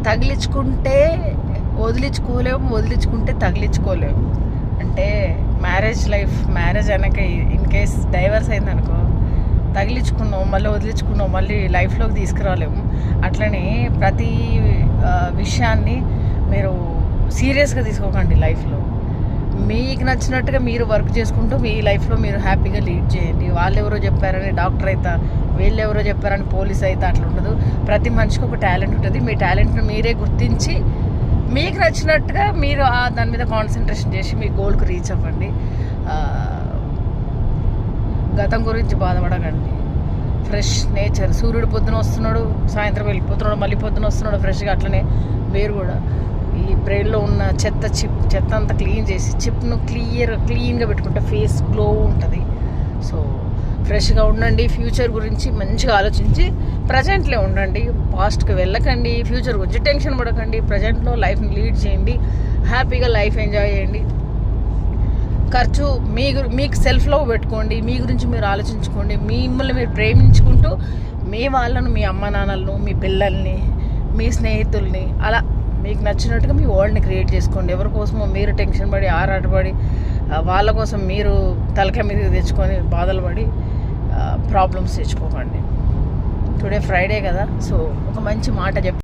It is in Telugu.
తగిలించుకుంటే వదిలించుకోలేము, వదిలించుకుంటే తగిలించుకోలేము. అంటే మ్యారేజ్ అనక ఇన్ కేస్ డైవర్స్ అయిందనుకో, తగిలించుకున్నాం మళ్ళీ వదిలించుకున్నాం, మళ్ళీ లైఫ్లోకి తీసుకురాలేము. అట్లనే ప్రతి విషయాన్ని మీరు సీరియస్గా తీసుకోకండి. లైఫ్లో మీకు నచ్చినట్టుగా మీరు వర్క్ చేసుకుంటూ మీ లైఫ్లో మీరు హ్యాపీగా లీడ్ చేయండి. వాళ్ళు ఎవరో చెప్పారని డాక్టర్ అవుతా, వీళ్ళు ఎవరో చెప్పారని పోలీస్ అవుతా అట్లా ఉండదు. ప్రతి మనిషికి ఒక టాలెంట్ ఉంటుంది. మీ టాలెంట్ని మీరే గుర్తించి మీకు నచ్చినట్టుగా మీరు దాని మీద కాన్సన్ట్రేషన్ చేసి మీ గోల్కి రీచ్ అవ్వండి. గతం గురించి బాధపడకండి. ఫ్రెష్ నేచర్, సూర్యుడు పొద్దున వస్తున్నాడు, సాయంత్రం వెళ్ళిపోతున్నాడు, మళ్ళీ పొద్దున వస్తున్నాడు ఫ్రెష్గా. అట్లనే మీరు కూడా ఈ బ్రెయిన్లో ఉన్న చెత్త అంతా క్లీన్ చేసి చిప్ను క్లీన్గా పెట్టుకుంటే ఫేస్ గ్లో ఉంటుంది. సో ఫ్రెష్గా ఉండండి. ఫ్యూచర్ గురించి మంచిగా ఆలోచించి ప్రజెంట్లో ఉండండి. పాస్ట్కి వెళ్ళకండి. ఫ్యూచర్ గురించి టెన్షన్ పడకండి. ప్రజెంట్లో లైఫ్ని లీడ్ చేయండి. హ్యాపీగా లైఫ్ ఎంజాయ్ చేయండి. ఖర్చు మీకు సెల్ఫ్ లవ్ పెట్టుకోండి. మీ గురించి మీరు ఆలోచించుకోండి. మిమ్మల్ని మీరు ప్రేమించుకుంటూ మీ వాళ్ళను, మీ అమ్మ నాన్నలను, మీ పిల్లల్ని, మీ స్నేహితుల్ని అలా మీకు నచ్చినట్టుగా మీ వరల్డ్ని క్రియేట్ చేసుకోండి. ఎవరి కోసమో మీరు టెన్షన్ పడి ఆరాటపడి వాళ్ళ కోసం మీరు తలకాయ మీదకి తెచ్చుకొని బాధలు పడి ప్రాబ్లమ్స్ తెచ్చుకోకండి. టుడే ఫ్రైడే కదా, సో ఒక మంచి మాట